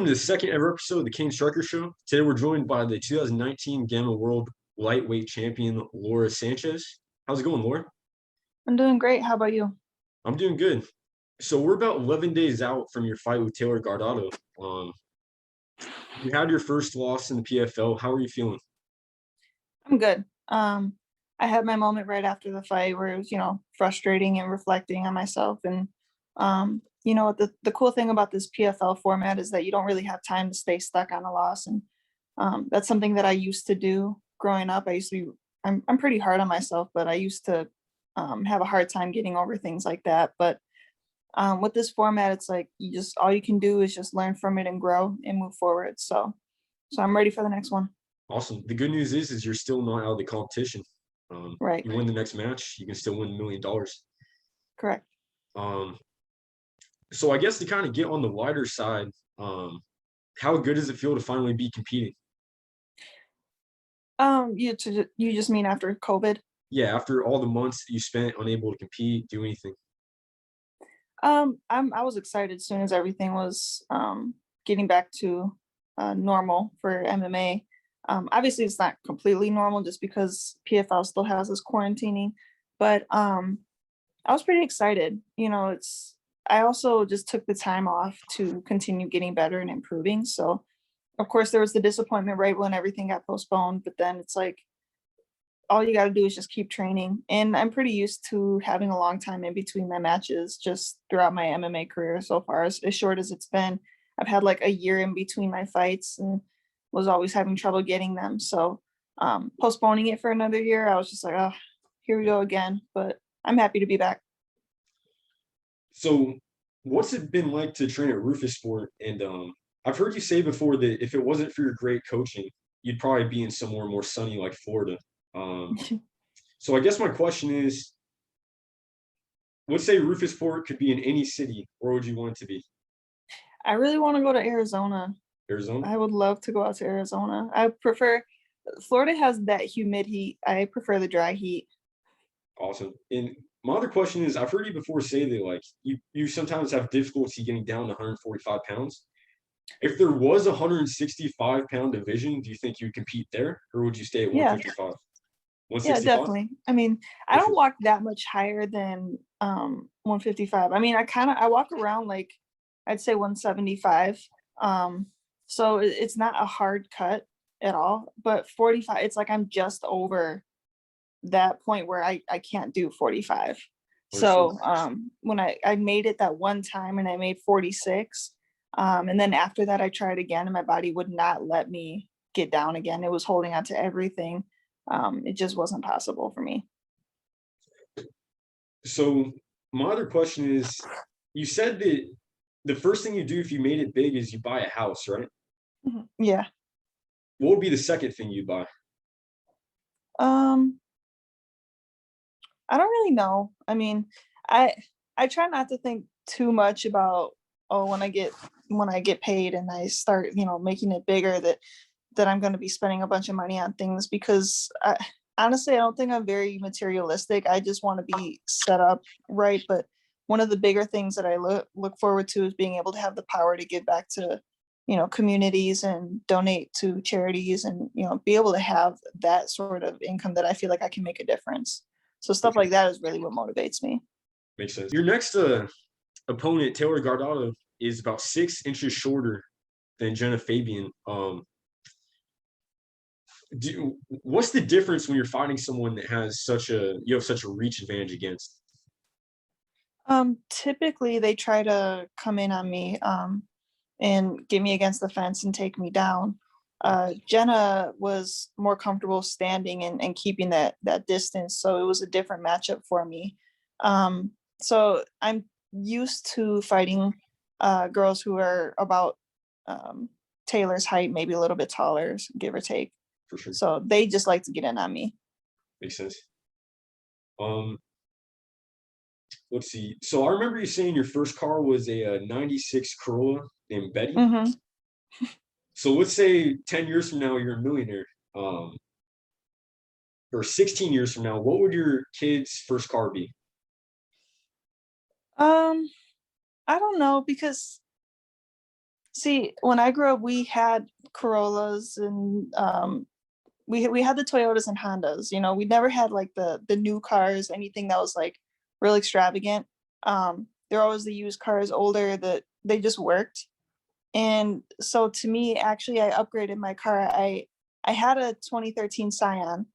to the second ever episode of the Cain Stryker Show. Today we're joined by the 2019 Gamma World Lightweight Champion, Laura Sanchez. How's it going, Laura? I'm doing great. How about you? I'm doing good. So we're about 11 days out from your fight with Taylor Guardado. You had your first loss in the PFL. How are you feeling? I'm good. I had my moment right after the fight where it was, frustrating and reflecting on myself. And, the cool thing about this PFL format is that you don't really have time to stay stuck on a loss. And that's something that I used to do growing up. I'm pretty hard on myself, but I used to have a hard time getting over things like that. But with this format, it's like all you can do is just learn from it and grow and move forward. So I'm ready for the next one. Awesome. The good news is you're still not out of the competition. Right. You win the next match, you can still win $1 million. Correct. So I guess to kind of get on the lighter side, how good does it feel to finally be competing? You just mean after COVID? Yeah, after all the months that you spent unable to compete, do anything. I was excited as soon as everything was getting back to normal for MMA. Obviously it's not completely normal just because PFL still has this quarantining, but I was pretty excited. I also just took the time off to continue getting better and improving. So of course there was the disappointment right when everything got postponed, but then it's like all you got to do is just keep training. And I'm pretty used to having a long time in between my matches just throughout my MMA career so far, as short as it's been. I've had like a year in between my fights and was always having trouble getting them. So postponing it for another year, I was just like, oh, here we go again. But I'm happy to be back. So what's it been like to train at Rufus Sport? And I've heard you say before that if it wasn't for your great coaching, you'd probably be in somewhere more sunny like Florida. So I guess my question is, let's say Rufus Sport could be in any city, where would you want it to be? I really want to go to Arizona. Arizona? I would love to go out to Arizona. Florida has that humid heat. I prefer the dry heat. Awesome. And my other question is, I've heard you before say that like you sometimes have difficulty getting down to 145 pounds. If there was a 165-pound division, do you think you'd compete there, or would you stay at Yeah. 155? Yeah, 165? definitely. I mean, I don't walk that much higher than 155. I mean, I walk around like I'd say 175. So it's not a hard cut at all, but 45, it's like I'm just over that point where I can't do 45. So when I made it that one time and I made 46, and then after that I tried again and my body would not let me get down again. It was holding on to everything. It just wasn't possible for me. So my other question is, you said that the first thing you do if you made it big is you buy a house, right? Yeah. What would be the second thing you buy? I don't really know. I mean, I try not to think too much about, when I get paid and I start, making it bigger, that I'm going to be spending a bunch of money on things, because honestly, I don't think I'm very materialistic. I just want to be set up right. But one of the bigger things that I look forward to is being able to have the power to give back to, communities and donate to charities and, be able to have that sort of income that I feel like I can make a difference. So stuff like that is really what motivates me. Makes sense. Your next opponent, Taylor Guardado, is about 6 inches shorter than Jenna Fabian. What's the difference when you're fighting someone that has such a reach advantage against? Typically they try to come in on me and get me against the fence and take me down. Jenna was more comfortable standing and keeping that distance, so it was a different matchup for me. So I'm used to fighting girls who are about Taylor's height, maybe a little bit taller, give or take. For sure. So they just like to get in on me. Makes sense. Let's see. So I remember you saying your first car was a 96 Corolla named Betty. Mm-hmm. So let's say 10 years from now you're a millionaire, or 16 years from now, what would your kid's first car be? I don't know, because See, when I grew up, we had Corollas and we had the Toyotas and Hondas. You know, we never had like the new cars, anything that was like real extravagant. They're always the used cars, older, that they just worked. And so to me, actually, I upgraded my car. I had a 2013 Scion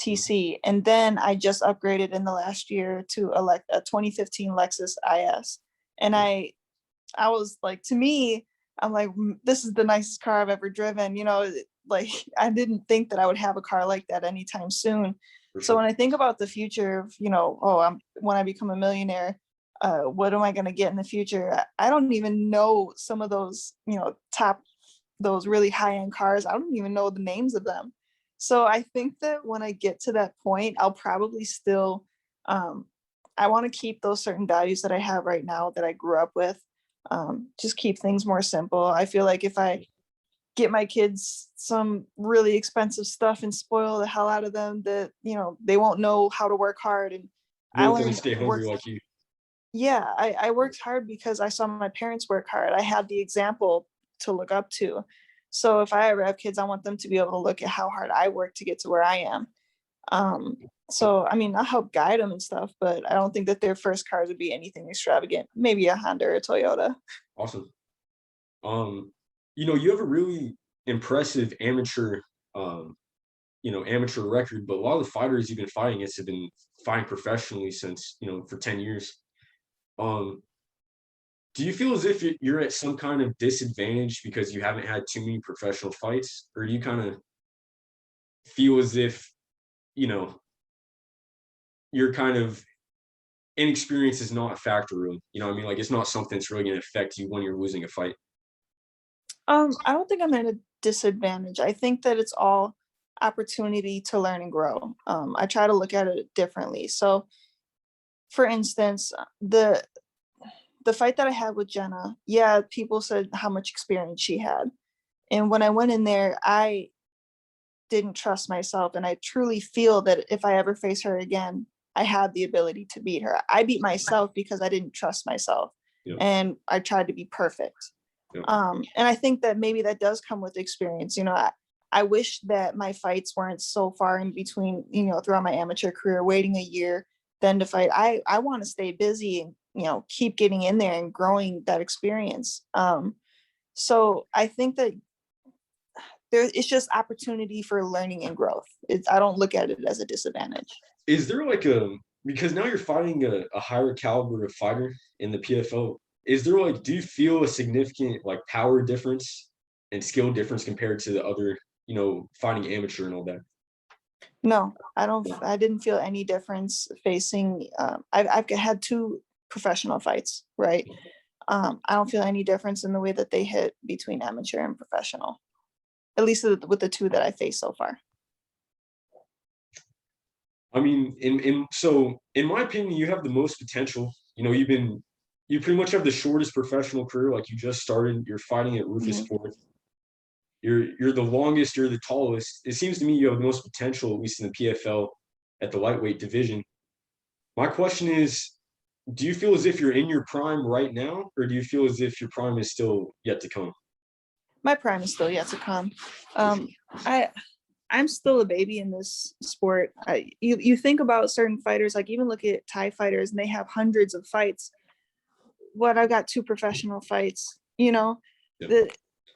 TC, and then I just upgraded in the last year to a 2015 Lexus IS. And I was like, to me, I'm like, this is the nicest car I've ever driven. You know, like I didn't think that I would have a car like that anytime soon. For So sure. when I think about the future of, you know, when I become a millionaire, what am I going to get in the future? I don't even know some of those, you know, those really high end cars. I don't even know the names of them. So I think that when I get to that point, I'll probably still, I want to keep those certain values that I have right now that I grew up with. Just keep things more simple. I feel like if I get my kids some really expensive stuff and spoil the hell out of them, that, you know, they won't know how to work hard. And They I won't really learned stay work. hungry like you. Yeah, I worked hard because I saw my parents work hard. I had the example to look up to. So if I ever have kids, I want them to be able to look at how hard I work to get to where I am. Um, so I mean, I'll help guide them and stuff, but I don't think that their first cars would be anything extravagant. Maybe a Honda or a Toyota. Awesome. You have a really impressive um, amateur record, but a lot of the fighters you've been fighting against have been fighting professionally since, for 10 years. Um, do you feel as if you're at some kind of disadvantage because you haven't had too many professional fights, or do you kind of feel as if, you know, you're kind of inexperience is not a factor really? You know what I mean? Like it's not something that's really going to affect you when you're losing a fight. I don't think I'm at a disadvantage. I think that it's all opportunity to learn and grow. I try to look at it differently. So, for instance, the fight that I had with Jenna, yeah, people said how much experience she had, and when I went in there, I didn't trust myself, and I truly feel that if I ever face her again, I have the ability to beat her. I beat myself because I didn't trust myself, Yeah. and I tried to be perfect. Yeah. And I think that maybe that does come with experience. You know, I wish that my fights weren't so far in between, you know, throughout my amateur career, waiting a year then to fight. I want to stay busy and, you know, keep getting in there and growing that experience. So I think that it's just opportunity for learning and growth. I don't look at it as a disadvantage. Is there like because now you're fighting a higher caliber of fighter in the PFL? Is there like, do you feel a significant like power difference and skill difference compared to the other, fighting amateur and all that? No, I don't. I didn't feel any difference facing. I've had two professional fights, right? I don't feel any difference in the way that they hit between amateur and professional, at least with the two that I faced so far. I mean, in my opinion, you have the most potential. You pretty much have the shortest professional career. Like you just started, you're fighting at Rufus Mhm. Sport. You're the longest, you're the tallest. It seems to me you have the most potential, at least in the PFL, at the lightweight division. My question is, do you feel as if you're in your prime right now, or do you feel as if your prime is still yet to come? My prime is still yet to come. I I'm still a baby in this sport. You think about certain fighters, like even look at Thai fighters, and they have hundreds of fights. What, I've got two professional fights. You know, Yeah.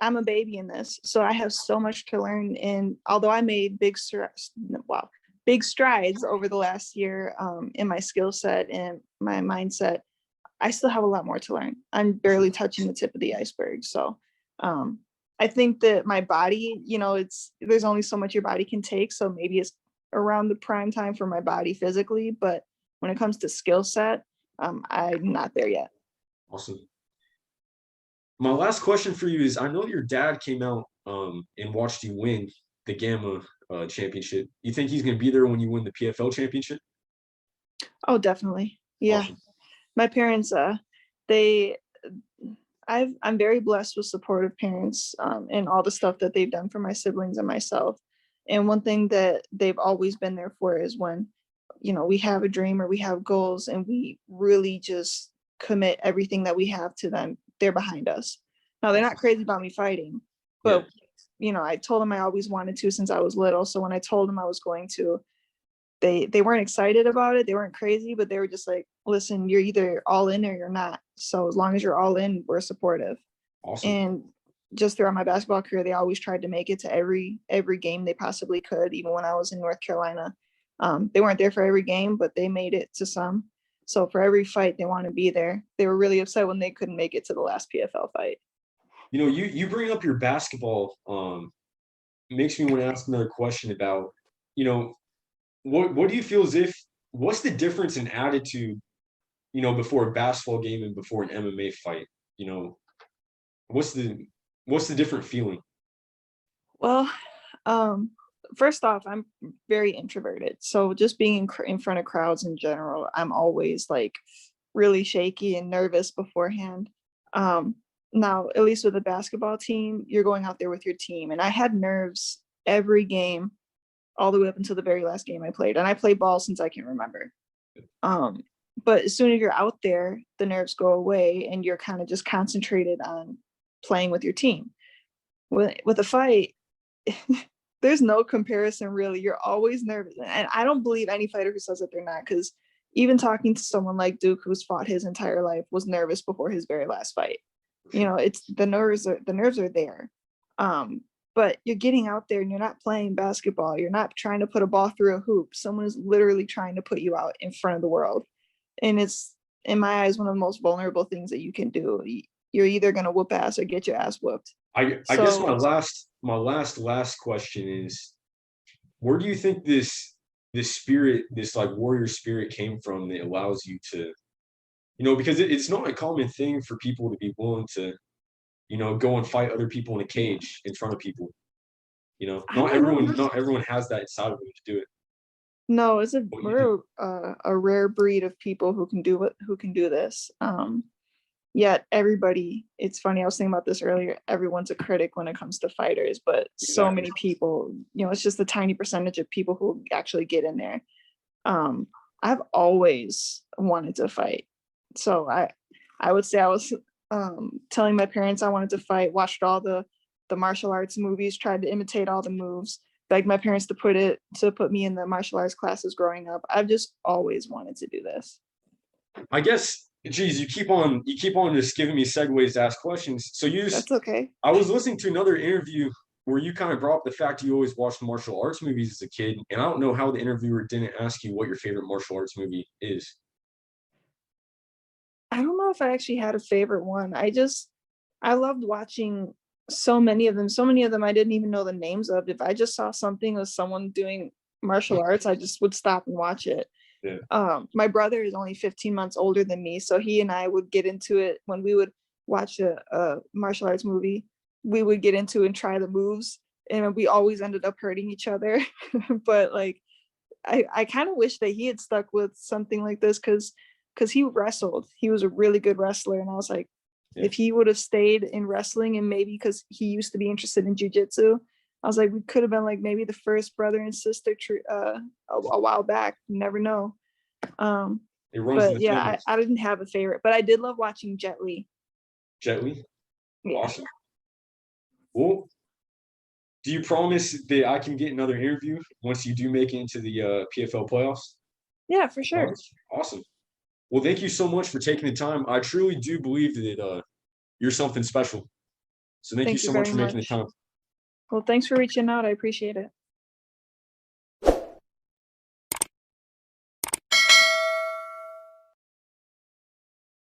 I'm a baby in this, so I have so much to learn. And although I made big strides over the last year in my skill set and my mindset, I still have a lot more to learn. I'm barely touching the tip of the iceberg. So um, I think that my body, you know, there's only so much your body can take. So maybe it's around the prime time for my body physically, but when it comes to skill set, I'm not there yet. Awesome. My last question for you is, I know your dad came out and watched you win the Gamma championship. You think he's going to be there when you win the PFL championship? Oh, definitely. Yeah. Awesome. My parents, they, I'm very blessed with supportive parents and all the stuff that they've done for my siblings and myself. And one thing that they've always been there for is when, you know, we have a dream or we have goals and we really just commit everything that we have to them. They're behind us. Now they're not crazy about me fighting, Yeah. but you know, I told them I always wanted to since I was little. So when I told them I was going to, they weren't excited about it. They weren't crazy, but they were just like, listen, you're either all in or you're not. So as long as you're all in, we're supportive. Awesome. And just throughout my basketball career, they always tried to make it to every game they possibly could. Even when I was in North Carolina, they weren't there for every game, but they made it to some. So for every fight, they want to be there. They were really upset when they couldn't make it to the last PFL fight. You know, you bring up your basketball, makes me want to ask another question about, you know, what do you feel as if what's the difference in attitude, you know, before a basketball game and before an MMA fight? You know, what's the different feeling? Well, first off, I'm very introverted. So just being in front of crowds in general, I'm always like really shaky and nervous beforehand. Now, at least with the basketball team, you're going out there with your team. And I had nerves every game, all the way up until the very last game I played. And I played ball since I can remember. But as soon as you're out there, the nerves go away and you're kind of just concentrated on playing with your team. With a fight, there's no comparison really. You're always nervous. And I don't believe any fighter who says that they're not, because even talking to someone like Duke, who's fought his entire life, was nervous before his very last fight. You know, it's the nerves are there. But you're getting out there and you're not playing basketball. You're not trying to put a ball through a hoop. Someone is literally trying to put you out in front of the world. And it's, in my eyes, one of the most vulnerable things that you can do. You're either going to whoop ass or get your ass whooped. I guess my last question is, where do you think this spirit, this like warrior spirit came from that allows you to, you know, because it's not a common thing for people to be willing to, you know, go and fight other people in a cage in front of people. You know, not everyone has that inside of them to do it. No, we're a rare breed of people who can do this. Yet everybody, it's funny, I was thinking about this earlier, everyone's a critic when it comes to fighters, but so many people, you know, it's just a tiny percentage of people who actually get in there. I've always wanted to fight. So I would say I was telling my parents I wanted to fight, watched all the martial arts movies, tried to imitate all the moves, begged my parents to put me in the martial arts classes growing up. I've just always wanted to do this. I guess, geez, you keep on just giving me segues to ask questions. So That's okay. I was listening to another interview where you kind of brought up the fact you always watched martial arts movies as a kid, and I don't know how the interviewer didn't ask you what your favorite martial arts movie is. I don't know if I actually had a favorite one. I loved watching so many of them. So many of them I didn't even know the names of. If I just saw something with someone doing martial arts, I just would stop and watch it. Yeah. My brother is only 15 months older than me, so he and I would get into it when we would watch a martial arts movie. We would get into and try the moves, and we always ended up hurting each other. But like, I kind of wish that he had stuck with something like this because he wrestled. He was a really good wrestler, and I was like, if he would have stayed in wrestling, and maybe because he used to be interested in jiu-jitsu, I was like, we could have been like maybe the first brother and sister a while back. You never know. But yeah, I didn't have a favorite, but I did love watching Jet Li. Jet Li? Yeah. Awesome. Well, do you promise that I can get another interview once you do make it into the PFL playoffs? Yeah, for sure. Awesome. Well, thank you so much for taking the time. I truly do believe that you're something special. So thank you so much for making the time. Well, thanks for reaching out. I appreciate it.